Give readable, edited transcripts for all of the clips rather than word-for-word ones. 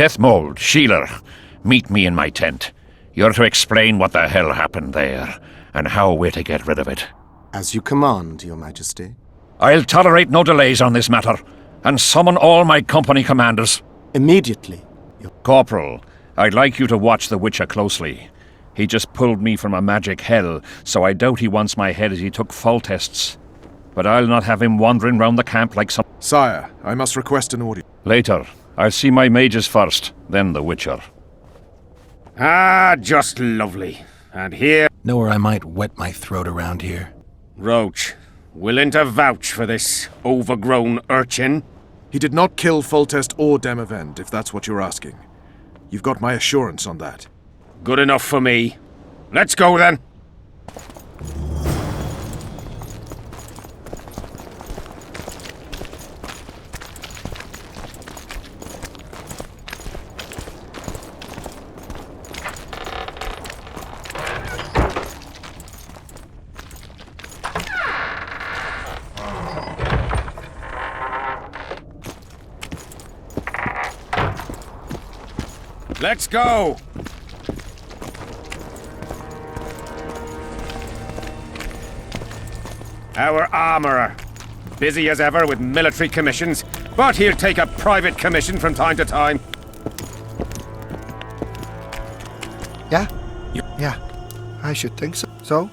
Death Mold, Sheeler, meet me in my tent. You're to explain what the hell happened there, and how we're to get rid of it. As you command, Your Majesty. I'll tolerate no delays on this matter, and summon all my company commanders. Immediately. Corporal, I'd like you to watch the Witcher closely. He just pulled me from a magic hell, so I doubt he wants my head as he took fall tests. But I'll not have him wandering round the camp like some... Sire, I must request an audience. Later. I'll see my mages first, then the Witcher. Ah, just lovely. And here... Know where I might wet my throat around here? Roach, willing to vouch for this overgrown urchin? He did not kill Foltest or Demavend, if that's what you're asking. You've got my assurance on that. Good enough for me. Let's go then. Let's go! Our armourer. Busy as ever with military commissions, but he'll take a private commission from time to time. Yeah? Yeah. I should think so. So?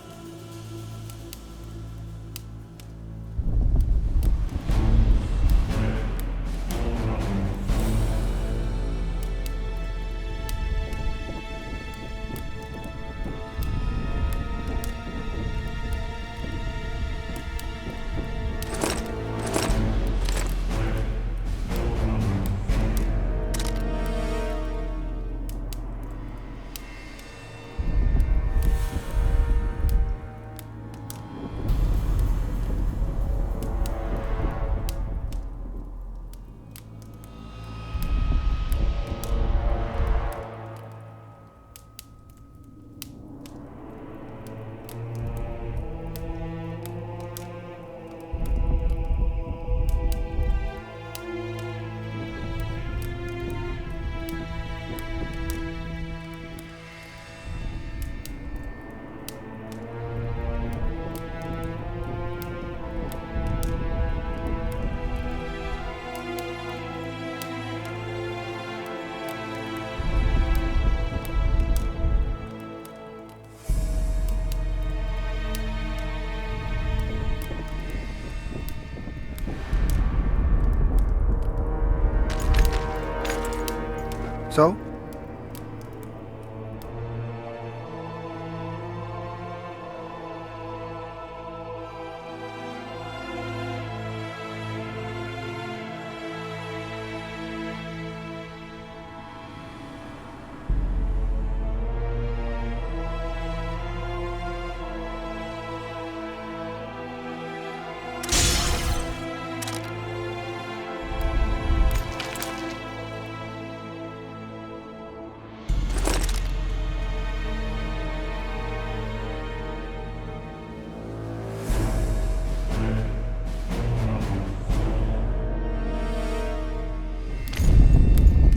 So?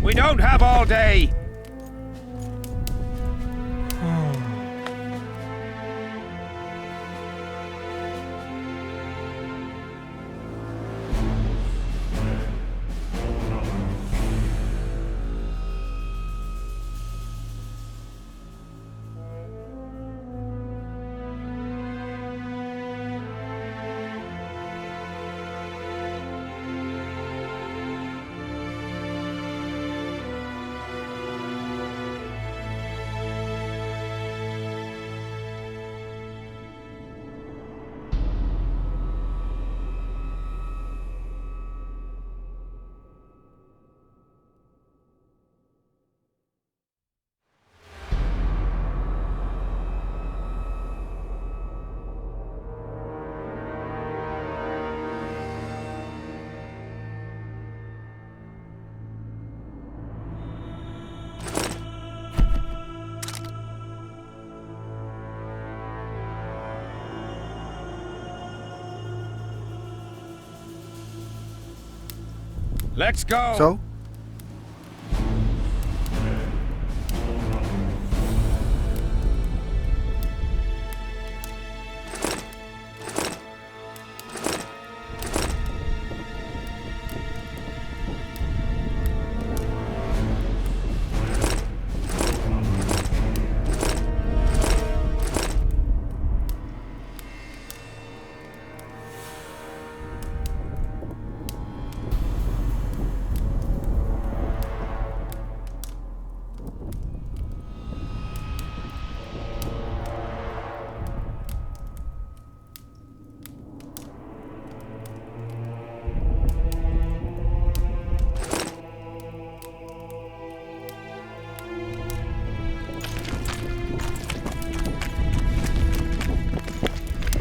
We don't have all day. Let's go. So?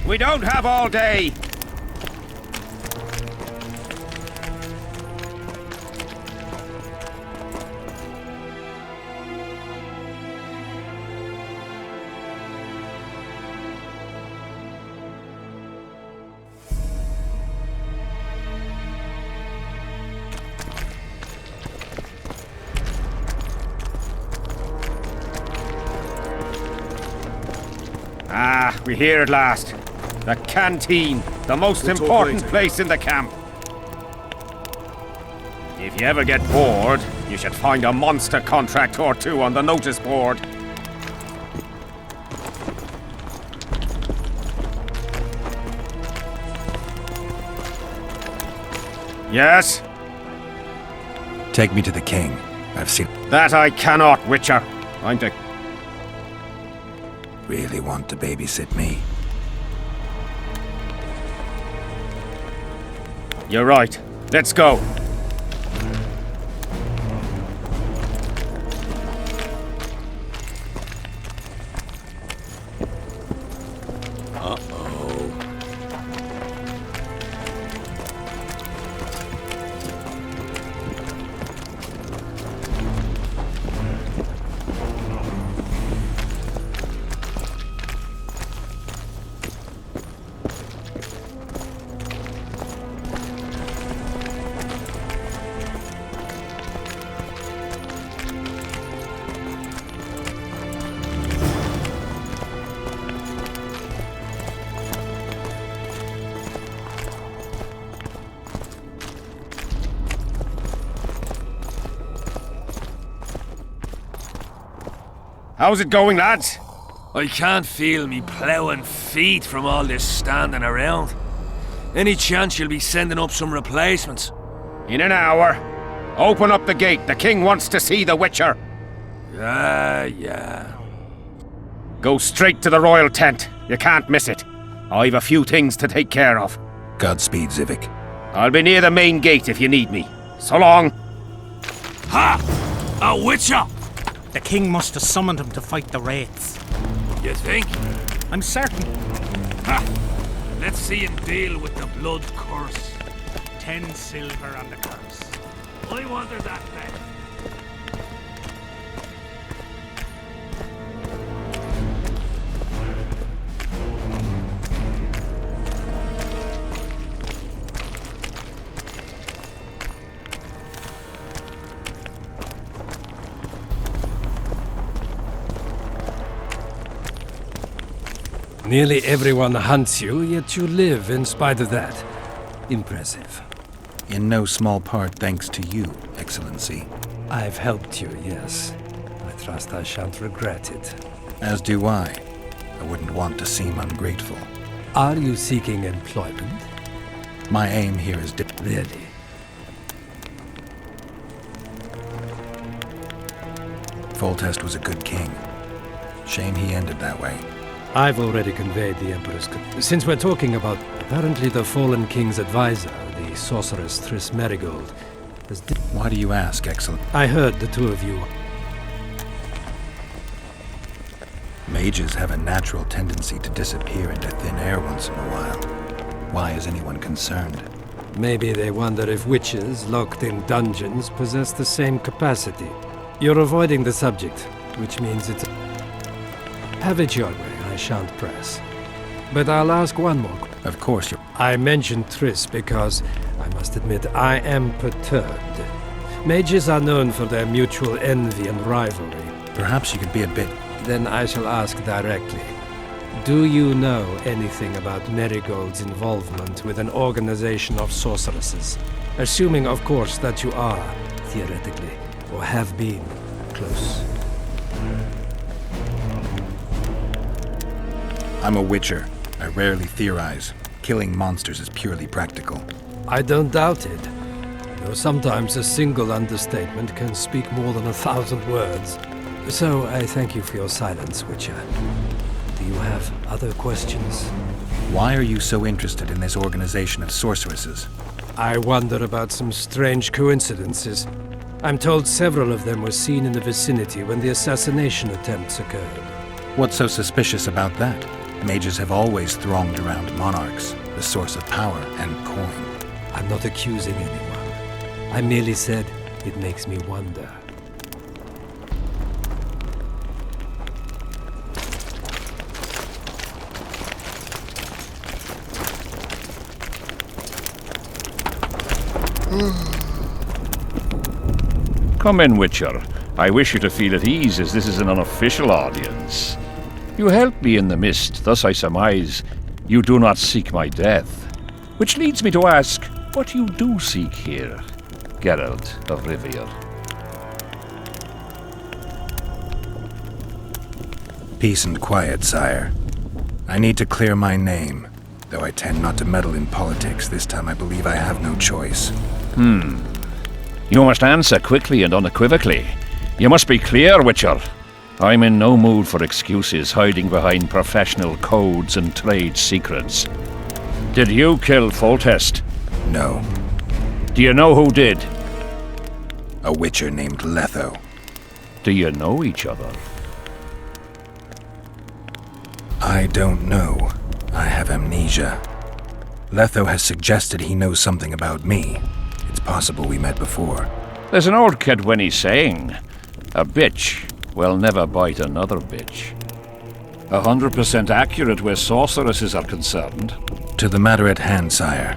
We don't have all day. Ah, we're here at last. The canteen, the most We'll talk important later. place in the camp. If you ever get bored, you should find a monster contract or two on the notice board. Yes? Take me to the king. I've seen... That I cannot, Witcher. I'm the... Really want to babysit me? You're right. Let's go. How's it going, lads? I can't feel me ploughing feet from all this standing around. Any chance you'll be sending up some replacements? In an hour. Open up the gate. The king wants to see the Witcher. Yeah. Go straight to the royal tent. You can't miss it. I've a few things to take care of. Godspeed, Zivik. I'll be near the main gate if you need me. So long. Ha! A witcher! The king must have summoned him to fight the wraiths. You think? I'm certain. Ha! Let's see him deal with the blood curse. 10 silver on the curse. I wonder that then. Nearly everyone hunts you, yet you live in spite of that. Impressive. In no small part thanks to you, Excellency. I've helped you, yes. I trust I shan't regret it. As do I. I wouldn't want to seem ungrateful. Are you seeking employment? My aim here is Really? Foltest was a good king. Shame he ended that way. I've already conveyed the Emperor's... Since we're talking about... Apparently the fallen king's advisor, the sorceress Tris Merigold, has... Why do you ask, Excellent? I heard the two of you... Mages have a natural tendency to disappear into thin air once in a while. Why is anyone concerned? Maybe they wonder if witches locked in dungeons possess the same capacity. You're avoiding the subject, which means it's... Have it your way. I shan't press. But I'll ask one more. Of course you're... I mentioned Tris because, I must admit, I am perturbed. Mages are known for their mutual envy and rivalry. Perhaps you could be a bit... Then I shall ask directly. Do you know anything about Merigold's involvement with an organization of sorceresses? Assuming, of course, that you are, theoretically, or have been, close. I'm a witcher. I rarely theorize. Killing monsters is purely practical. I don't doubt it. Though sometimes a single understatement can speak more than 1,000 words. So I thank you for your silence, Witcher. Do you have other questions? Why are you so interested in this organization of sorceresses? I wonder about some strange coincidences. I'm told several of them were seen in the vicinity when the assassination attempts occurred. What's so suspicious about that? Mages have always thronged around monarchs, the source of power and coin. I'm not accusing anyone. I merely said it makes me wonder. Come in, Witcher. I wish you to feel at ease, as this is an unofficial audience. You helped me in the mist, thus I surmise you do not seek my death. Which leads me to ask what you do seek here, Geralt of Rivia. Peace and quiet, sire. I need to clear my name. Though I tend not to meddle in politics, this time I believe I have no choice. You must answer quickly and unequivocally. You must be clear, Witcher. I'm in no mood for excuses hiding behind professional codes and trade secrets. Did you kill Foltest? No. Do you know who did? A witcher named Letho. Do you know each other? I don't know. I have amnesia. Letho has suggested he knows something about me. It's possible we met before. There's an old Kedwenny saying, a bitch will never bite another bitch. 100% accurate where sorceresses are concerned. To the matter at hand, sire.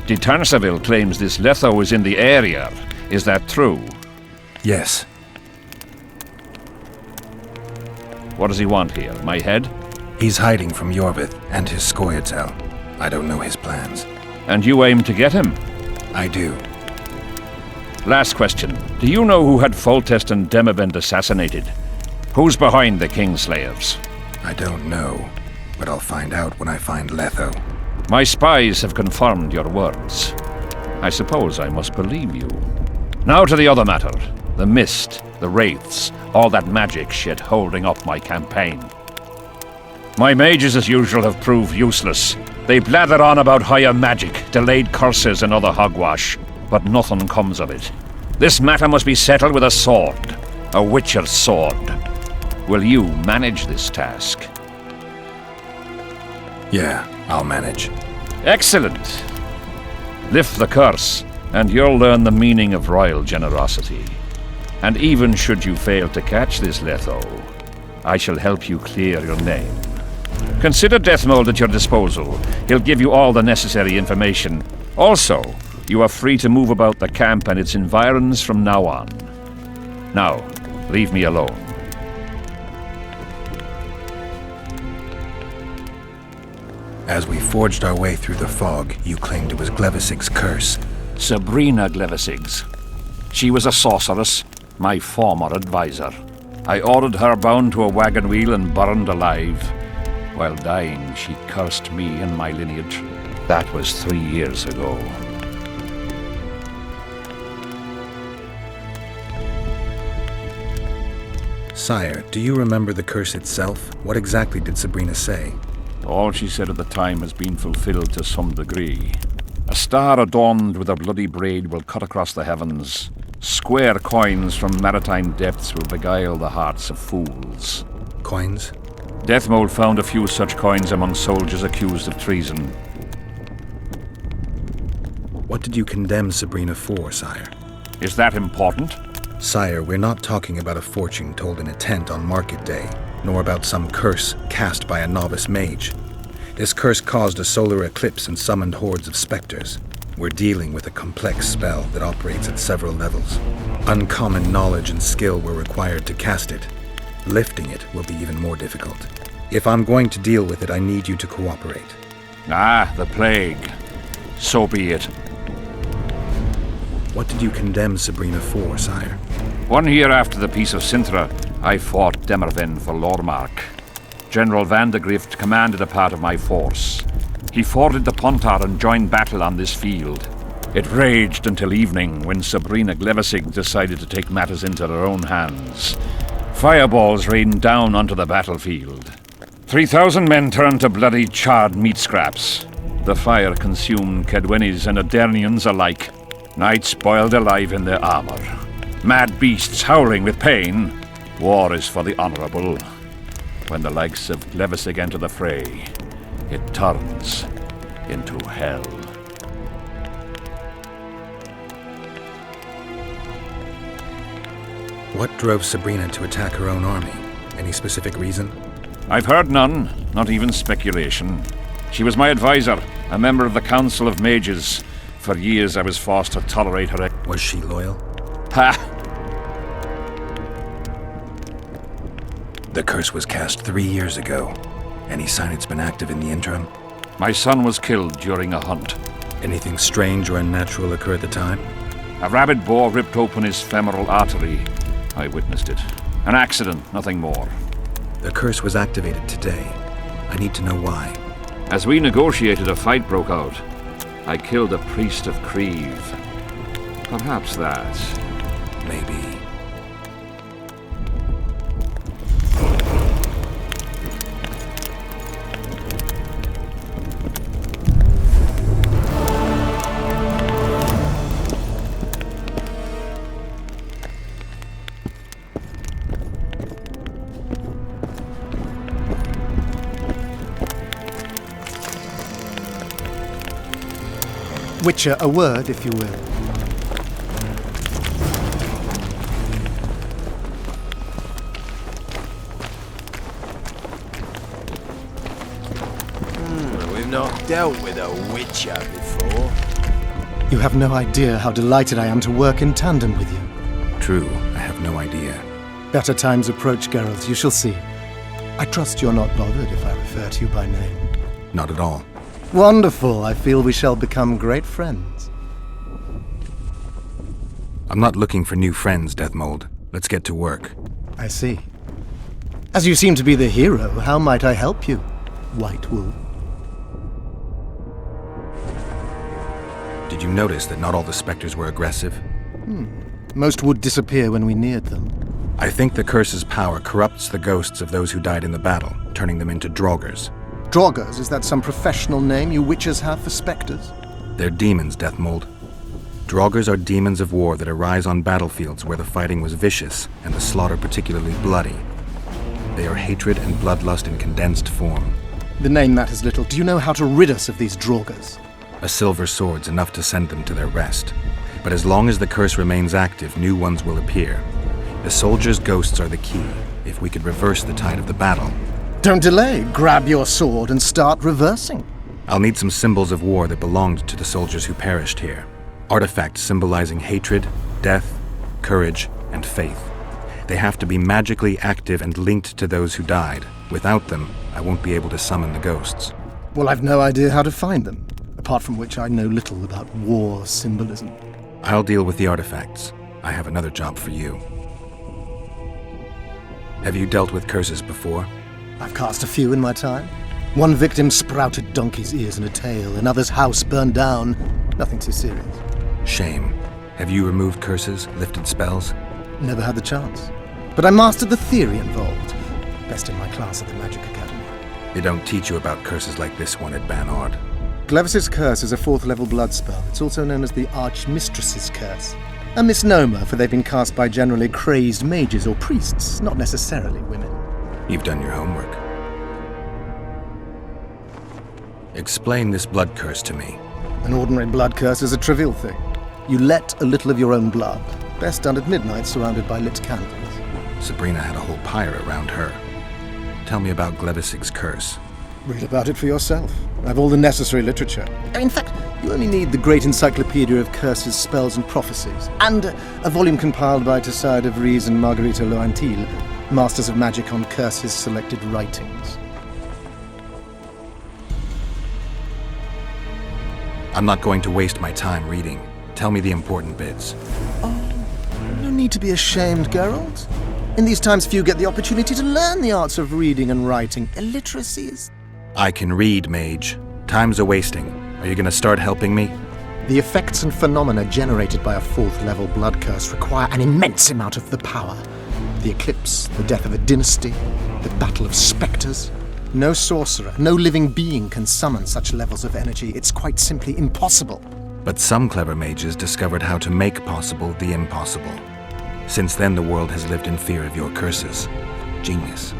De Tanseville claims this Letho is in the area. Is that true? Yes. What does he want here? My head? He's hiding from Yorvith and his Scoia'tael. I don't know his plans. And you aim to get him? I do. Last question. Do you know who had Foltest and Demavend assassinated? Who's behind the Kingslayers? I don't know, but I'll find out when I find Letho. My spies have confirmed your words. I suppose I must believe you. Now to the other matter. The mist, the wraiths, all that magic shit holding up my campaign. My mages, as usual, have proved useless. They blather on about higher magic, delayed curses and other hogwash, but nothing comes of it. This matter must be settled with a sword. A witcher's sword. Will you manage this task? Yeah, I'll manage. Excellent. Lift the curse, and you'll learn the meaning of royal generosity. And even should you fail to catch this Letho, I shall help you clear your name. Consider Deathmold at your disposal. He'll give you all the necessary information. Also, you are free to move about the camp and its environs from now on. Now, leave me alone. As we forged our way through the fog, you claimed it was Glevisig's curse. Sabrina Glevisig's. She was a sorceress, my former advisor. I ordered her bound to a wagon wheel and burned alive. While dying, she cursed me and my lineage. That was 3 years ago. Sire, do you remember the curse itself? What exactly did Sabrina say? All she said at the time has been fulfilled to some degree. A star adorned with a bloody braid will cut across the heavens. Square coins from maritime depths will beguile the hearts of fools. Coins? Deathmold found a few such coins among soldiers accused of treason. What did you condemn Sabrina for, sire? Is that important? Sire, we're not talking about a fortune told in a tent on market day, nor about some curse cast by a novice mage. This curse caused a solar eclipse and summoned hordes of specters. We're dealing with a complex spell that operates at several levels. Uncommon knowledge and skill were required to cast it. Lifting it will be even more difficult. If I'm going to deal with it, I need you to cooperate. Ah, the plague. So be it. What did you condemn Sabrina for, sire? 1 year after the Peace of Sintra, I fought Demerven for Lormark. General Vandegrift commanded a part of my force. He forded the Pontar and joined battle on this field. It raged until evening, when Sabrina Glevisig decided to take matters into her own hands. Fireballs rained down onto the battlefield. 3,000 men turned to bloody, charred meat scraps. The fire consumed Kedwennies and Adernians alike. Knights boiled alive in their armor. Mad beasts howling with pain. War is for the honorable. When the likes of Glevissig enter the fray, it turns into hell. What drove Sabrina to attack her own army? Any specific reason? I've heard none, not even speculation. She was my advisor, a member of the Council of Mages. For years I was forced to tolerate her. Was she loyal? Ha! The curse was cast 3 years ago. Any sign it's been active in the interim? My son was killed during a hunt. Anything strange or unnatural occur at the time? A rabid boar ripped open his femoral artery. I witnessed it. An accident, nothing more. The curse was activated today. I need to know why. As we negotiated, a fight broke out. I killed a priest of Creve. Perhaps that. Maybe. Witcher, a word, if you will. We've not dealt with a Witcher before. You have no idea how delighted I am to work in tandem with you. True, I have no idea. Better times approach, Geralt, you shall see. I trust you're not bothered if I refer to you by name. Not at all. Wonderful, I feel we shall become great friends. I'm not looking for new friends, Deathmold. Let's get to work. I see. As you seem to be the hero, how might I help you, White Wolf? Did you notice that not all the specters were aggressive? Most would disappear when we neared them. I think the curse's power corrupts the ghosts of those who died in the battle, turning them into Draugrs. Draugrs, is that some professional name you witches have for specters? They're demons, Deathmold. Draugrs are demons of war that arise on battlefields where the fighting was vicious and the slaughter particularly bloody. They are hatred and bloodlust in condensed form. The name matters little. Do you know how to rid us of these Draugrs? A silver sword's enough to send them to their rest. But as long as the curse remains active, new ones will appear. The soldiers' ghosts are the key. If we could reverse the tide of the battle... Don't delay. Grab your sword and start reversing. I'll need some symbols of war that belonged to the soldiers who perished here. Artifacts symbolizing hatred, death, courage, and faith. They have to be magically active and linked to those who died. Without them, I won't be able to summon the ghosts. Well, I've no idea how to find them, apart from which I know little about war symbolism. I'll deal with the artifacts. I have another job for you. Have you dealt with curses before? I've cast a few in my time. One victim sprouted donkey's ears in a tail, another's house burned down. Nothing too serious. Shame. Have you removed curses, lifted spells? Never had the chance. But I mastered the theory involved. Best in my class at the Magic Academy. They don't teach you about curses like this one at Banard. Glevis's curse is a 4th level blood spell. It's also known as the Archmistress's curse. A misnomer, for they've been cast by generally crazed mages or priests, not necessarily women. You've done your homework. Explain this blood curse to me. An ordinary blood curse is a trivial thing. You let a little of your own blood, best done at midnight surrounded by lit candles. Sabrina had a whole pyre around her. Tell me about Glevisig's curse. Read about it for yourself. I've all the necessary literature. In fact, you only need the Great Encyclopedia of Curses, Spells and Prophecies, and a volume compiled by Tessard de Vries and Marguerite Loantil, Masters of Magic on Curses Selected Writings. I'm not going to waste my time reading. Tell me the important bits. Oh, no need to be ashamed, Geralt. In these times, few get the opportunity to learn the arts of reading and writing. Illiteracy is... I can read, mage. Time's a-wasting. Are you going to start helping me? The effects and phenomena generated by a 4th level blood curse require an immense amount of the power. The eclipse, the death of a dynasty, the battle of spectres. No sorcerer, no living being can summon such levels of energy. It's quite simply impossible. But some clever mages discovered how to make possible the impossible. Since then, the world has lived in fear of your curses. Genius.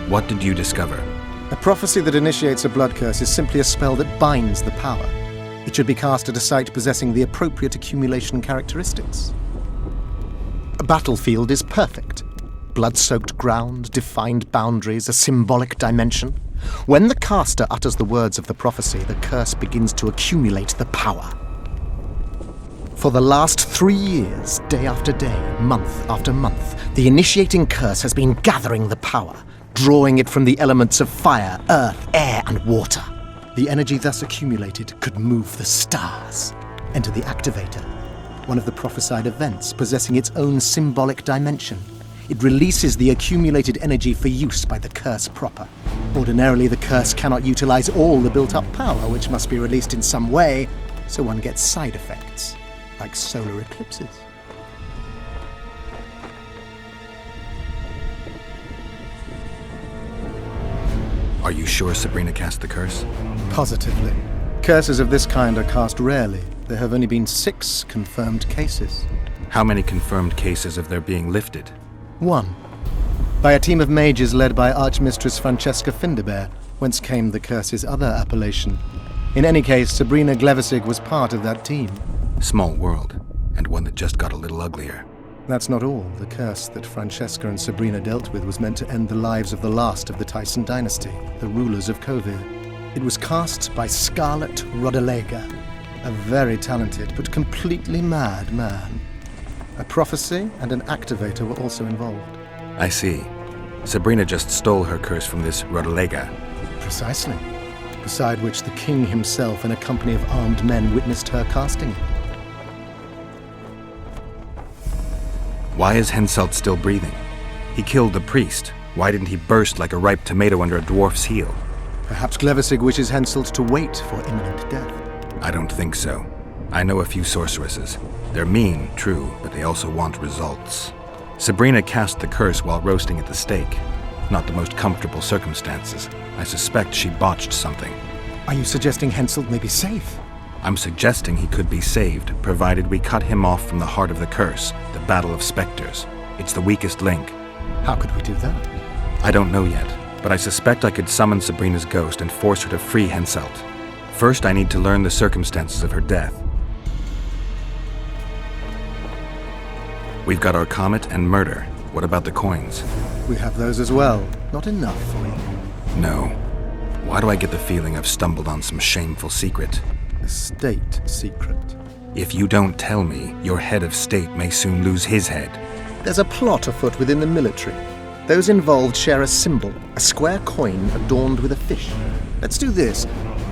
What did you discover? A prophecy that initiates a blood curse is simply a spell that binds the power. It should be cast at a site possessing the appropriate accumulation characteristics. A battlefield is perfect. Blood-soaked ground, defined boundaries, a symbolic dimension. When the caster utters the words of the prophecy, the curse begins to accumulate the power. For the last 3 years, day after day, month after month, the initiating curse has been gathering the power, drawing it from the elements of fire, earth, air, and water. The energy thus accumulated could move the stars. Enter the activator, one of the prophesied events possessing its own symbolic dimension. It releases the accumulated energy for use by the curse proper. Ordinarily, the curse cannot utilize all the built-up power, which must be released in some way, so one gets side effects, like solar eclipses. Are you sure Sabrina cast the curse? Positively. Curses of this kind are cast rarely. There have only been 6 confirmed cases. How many confirmed cases of their being lifted? 1. By a team of mages led by Archmistress Francesca Finderbear, whence came the curse's other appellation. In any case, Sabrina Glevissig was part of that team. Small world, and one that just got a little uglier. That's not all. The curse that Francesca and Sabrina dealt with was meant to end the lives of the last of the Tyson dynasty, the rulers of Kovir. It was cast by Scarlet Rodalega, a very talented but completely mad man. A prophecy and an activator were also involved. I see. Sabrina just stole her curse from this Rodalega. Precisely. Beside which the king himself and a company of armed men witnessed her casting it. Why is Henselt still breathing? He killed the priest. Why didn't he burst like a ripe tomato under a dwarf's heel? Perhaps Glevissig wishes Henselt to wait for imminent death. I don't think so. I know a few sorceresses. They're mean, true, but they also want results. Sabrina cast the curse while roasting at the stake. Not the most comfortable circumstances. I suspect she botched something. Are you suggesting Henselt may be safe? I'm suggesting he could be saved, provided we cut him off from the heart of the curse, the Battle of Spectres. It's the weakest link. How could we do that? I don't know yet, but I suspect I could summon Sabrina's ghost and force her to free Henselt. First, I need to learn the circumstances of her death. We've got our comet and murder. What about the coins? We have those as well. Not enough for you. No. Why do I get the feeling I've stumbled on some shameful secret? A state secret. If you don't tell me, your head of state may soon lose his head. There's a plot afoot within the military. Those involved share a symbol, a square coin adorned with a fish. Let's do this.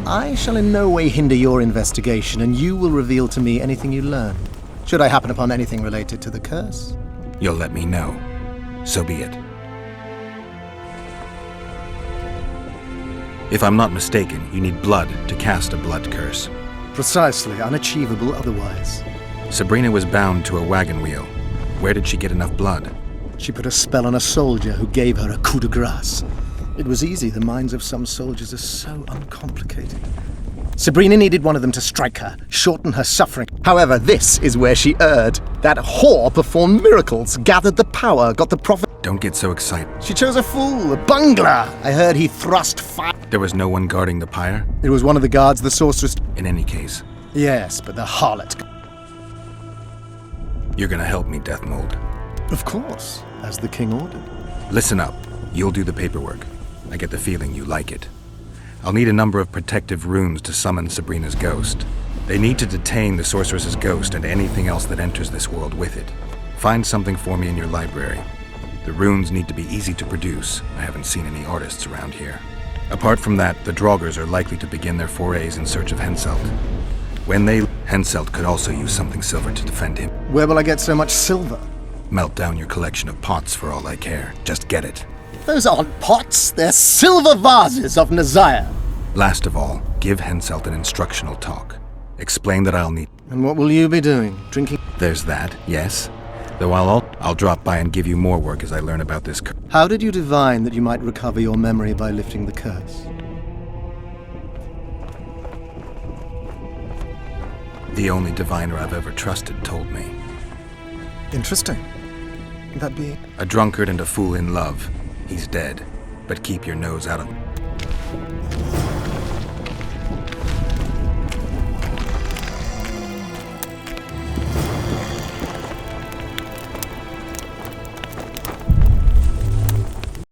I shall in no way hinder your investigation, and you will reveal to me anything you learn. Should I happen upon anything related to the curse? You'll let me know. So be it. If I'm not mistaken, you need blood to cast a blood curse. Precisely, unachievable otherwise. Sabrina was bound to a wagon wheel. Where did she get enough blood? She put a spell on a soldier who gave her a coup de grace. It was easy. The minds of some soldiers are so uncomplicated. Sabrina needed one of them to strike her, shorten her suffering. However, this is where she erred. That whore performed miracles, gathered the power, got the prophet. Don't get so excited. She chose a fool, a bungler. I heard he thrust fire. There was no one guarding the pyre? It was one of the guards, the sorceress. In any case. Yes, but the harlot. You're gonna help me, Death Mold. Of course, as the king ordered. Listen up. You'll do the paperwork. I get the feeling you like it. I'll need a number of protective runes to summon Sabrina's ghost. They need to detain the sorceress's ghost and anything else that enters this world with it. Find something for me in your library. The runes need to be easy to produce. I haven't seen any artists around here. Apart from that, the Draugrs are likely to begin their forays in search of Henselt. When they... Henselt could also use something silver to defend him. Where will I get so much silver? Melt down your collection of pots for all I care. Just get it. Those aren't pots, they're silver vases of Nazaya. Last of all, give Henselt an instructional talk. Explain that I'll need... And what will you be doing? Drinking? There's that, yes. Though I'll drop by and give you more work as I learn about this curse. How did you divine that you might recover your memory by lifting the curse? The only diviner I've ever trusted told me. Interesting. That being? A drunkard and a fool in love. He's dead. but keep your nose out of